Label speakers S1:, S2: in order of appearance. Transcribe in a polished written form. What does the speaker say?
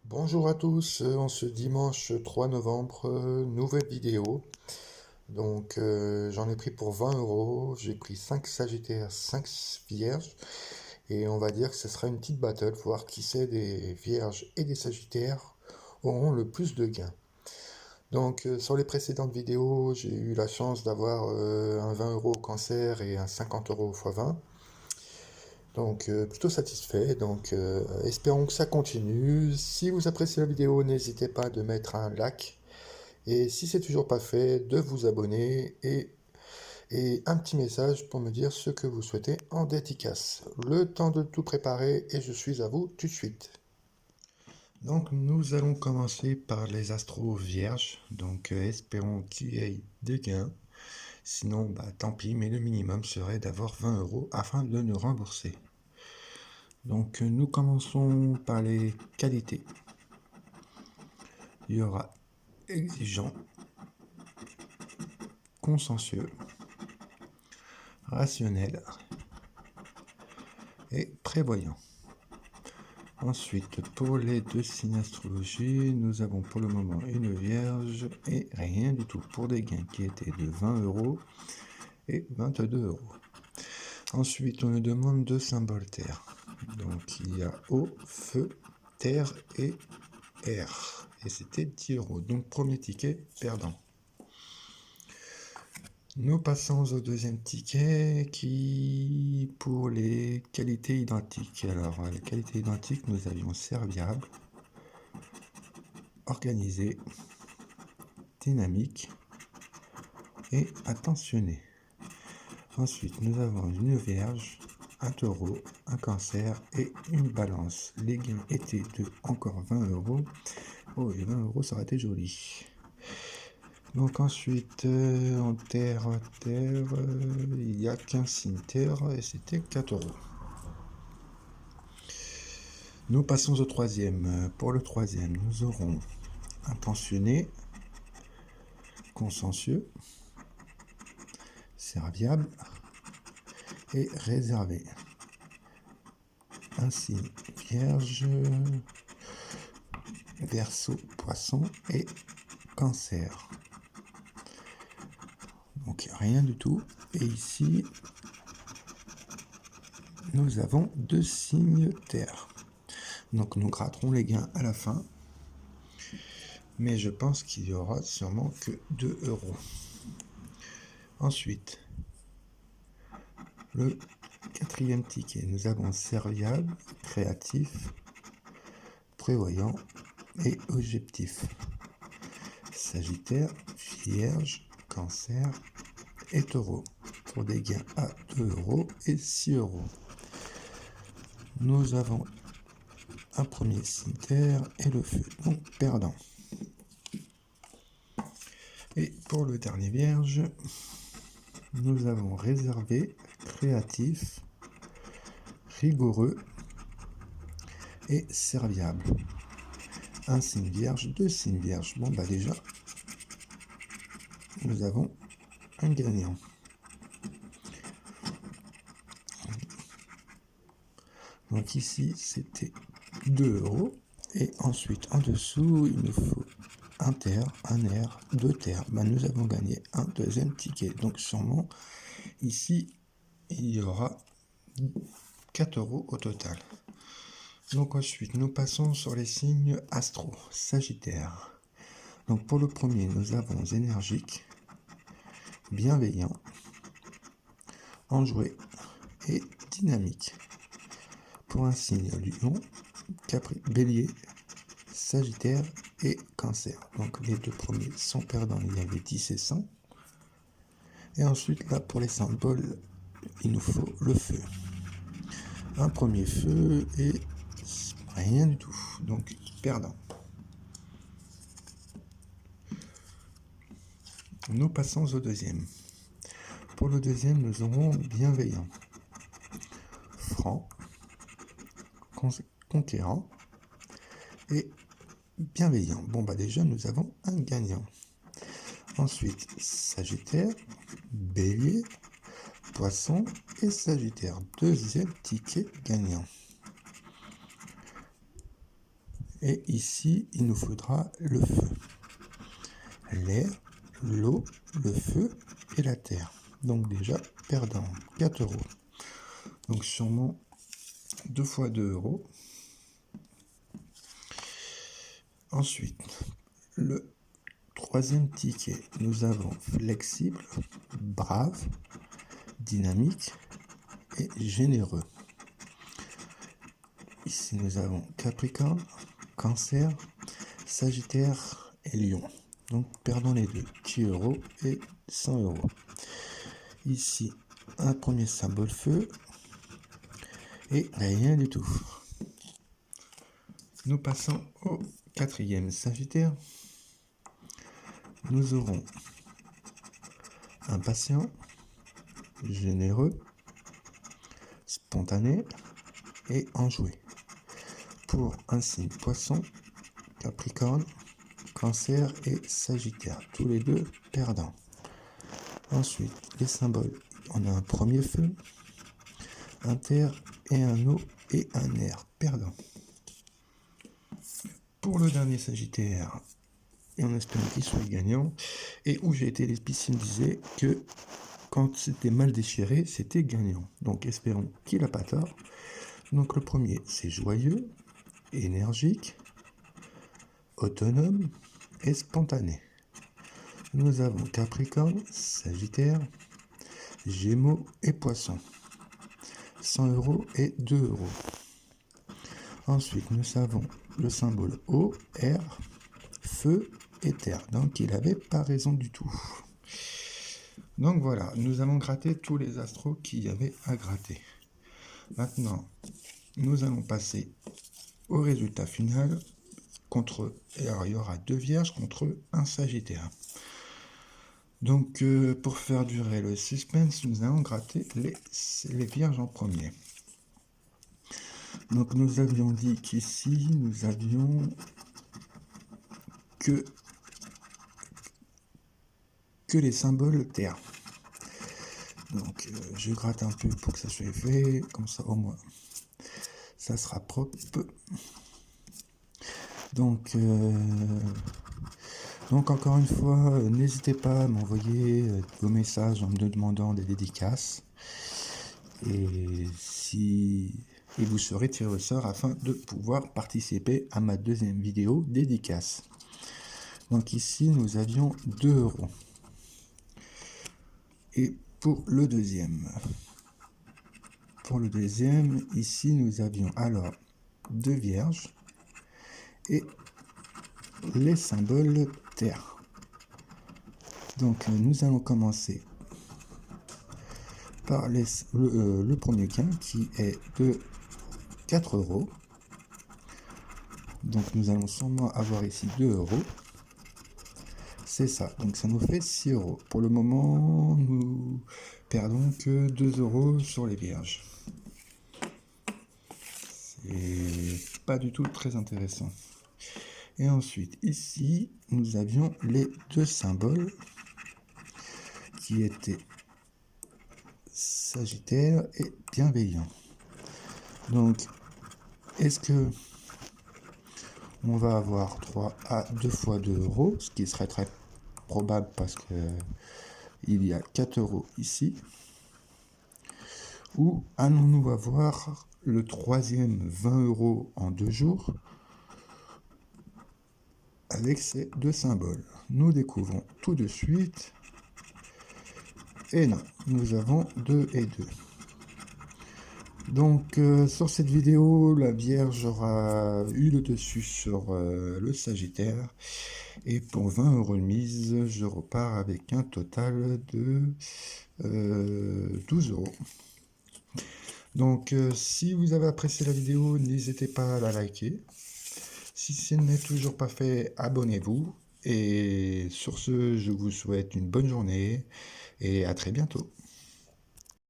S1: Bonjour à tous, en ce dimanche 3 novembre, nouvelle vidéo. J'en ai pris pour 20 euros, j'ai pris 5 Sagittaires, 5 Vierges, et on va dire que ce sera une petite battle, voir qui c'est des Vierges et des Sagittaires auront le plus de gains. Sur les précédentes vidéos, j'ai eu la chance d'avoir un 20 euros au Cancer et un 50 euros x 20. Plutôt satisfait. Espérons que ça continue. Si vous appréciez la vidéo, n'hésitez pas de mettre un like. Et si c'est toujours pas fait, de vous abonner et un petit message pour me dire ce que vous souhaitez en dédicace. Le temps de tout préparer et je suis à vous tout de suite. Donc, nous allons commencer par les astros vierges. Espérons qu'il y ait des gains. Sinon, tant pis, mais le minimum serait d'avoir 20 euros afin de nous rembourser. Nous commençons par les qualités. Il y aura exigeant, consciencieux, rationnel et prévoyant. Ensuite, pour les deux signes astrologie, nous avons pour le moment une vierge et rien du tout pour des gains qui étaient de 20 euros et 22 euros. Ensuite, on nous demande deux symboles terre. Donc, il y a eau, feu, terre et air. Et c'était 10 euros. Donc, premier ticket, perdant. Nous passons au deuxième ticket qui, pour les qualités identiques. Alors, les qualités identiques, nous avions serviable, organisé, dynamique et attentionné. Ensuite, nous avons une vierge, un taureau, un cancer et une balance. Les gains étaient de encore 20 euros. Oh, les 20 euros, ça aurait été joli. Donc ensuite, en terre, il n'y a qu'un signe terre et c'était 4 euros. Nous passons au troisième. Pour le troisième, nous aurons intentionné, consciencieux, serviable et réservé. Ainsi, vierge, verseau, poisson et cancer. Donc rien du tout. Et ici, nous avons deux signes terre. Donc nous gratterons les gains à la fin. Mais je pense qu'il y aura sûrement que 2 euros. Ensuite, le quatrième ticket, nous avons serviable, créatif, prévoyant et objectif. Sagittaire, vierge, cancer et taureau. Pour des gains à 2 euros et 6 euros. Nous avons un premier signe terre et le feu, donc perdant. Et pour le dernier vierge, nous avons réservé, créatif, rigoureux et serviable. Un signe vierge, deux signes vierges. Bon, déjà, nous avons un gagnant. Donc ici, c'était 2 euros. Et ensuite, en dessous, il nous faut un terre, un air, deux terres. Nous avons gagné un deuxième ticket. Donc sûrement, ici, il y aura 4 euros au total. Donc ensuite, nous passons sur les signes astro, Sagittaire. Donc pour le premier, nous avons énergique, bienveillant, enjoué et dynamique. Pour un signe Lion, Bélier, Sagittaire et Cancer. Donc les deux premiers sont perdants, il y avait 10 et 100. Et ensuite là pour les symboles, il nous faut le feu. Un premier feu et rien du tout, donc perdant. Nous passons au deuxième. Pour le deuxième, nous aurons bienveillant, franc, conquérant et bienveillant. Bon, déjà, nous avons un gagnant. Ensuite, Sagittaire, Bélier, Poisson et Sagittaire. Deuxième ticket gagnant. Et ici, il nous faudra le feu. L'air, l'eau, le feu et la terre. Donc déjà, perdant 4 euros. Donc sûrement 2 fois 2 euros. Ensuite, le troisième ticket, nous avons flexible, brave, dynamique et généreux. Ici, nous avons Capricorne, Cancer, Sagittaire et Lion. Donc, perdons les deux, 10 euros et 100 euros. Ici, un premier symbole feu et rien du tout. Nous passons au quatrième Sagittaire. Nous aurons impatient, généreux, spontané et enjoué. Pour un signe Poisson, Capricorne, Cancer et Sagittaire, tous les deux perdants. Ensuite, les symboles, on a un premier feu, un terre et un eau et un air perdant. Pour le dernier Sagittaire, et on espère qu'il soit gagnant, et où j'ai été, les piscines disaient que quand c'était mal déchiré, c'était gagnant. Donc espérons qu'il n'a pas tort. Donc le premier, c'est joyeux, énergique, autonome et spontané. Nous avons Capricorne, Sagittaire, Gémeaux et Poissons. 100 euros et 2 euros. Ensuite, nous avons le symbole eau, air, feu et terre. Donc il n'avait pas raison du tout. Donc voilà, nous avons gratté tous les astros qu'il y avait à gratter. Maintenant, nous allons passer au résultat final. Alors, il y aura 2 vierges contre un sagittaire. Donc, pour faire durer le suspense, nous allons gratter les vierges en premier. Donc, nous avions dit qu'ici, nous avions que les symboles terre. Donc, je gratte un peu pour que ça soit fait, comme ça au moins, ça sera propre. Donc encore une fois, n'hésitez pas à m'envoyer vos messages en me demandant des dédicaces. Et vous serez tiré au sort afin de pouvoir participer à ma deuxième vidéo dédicace. Donc ici, nous avions 2 euros. Et pour le deuxième, ici, nous avions alors 2 vierges et les symboles terre. Donc nous allons commencer par le premier gain qui est de 4 euros. Donc nous allons sûrement avoir ici 2 euros. C'est ça, donc ça nous fait 6 euros. Pour le moment, nous perdons que 2 euros sur les vierges. C'est pas du tout très intéressant. Et ensuite, ici, nous avions les 2 symboles qui étaient Sagittaire et bienveillant. Donc, est-ce que on va avoir 3 à 2 fois 2 euros, ce qui serait très probable parce que il y a 4 euros ici, ou allons-nous avoir le troisième 20 euros en 2 jours avec ces 2 symboles? Nous découvrons tout de suite. Et non, nous avons 2 et 2. Donc sur cette vidéo, la Vierge aura eu le dessus sur le Sagittaire. Et pour 20 euros de mise, je repars avec un total de 12 euros. Donc si vous avez apprécié la vidéo, n'hésitez pas à la liker. Si ce n'est toujours pas fait, abonnez-vous. Et sur ce, je vous souhaite une bonne journée et à très bientôt.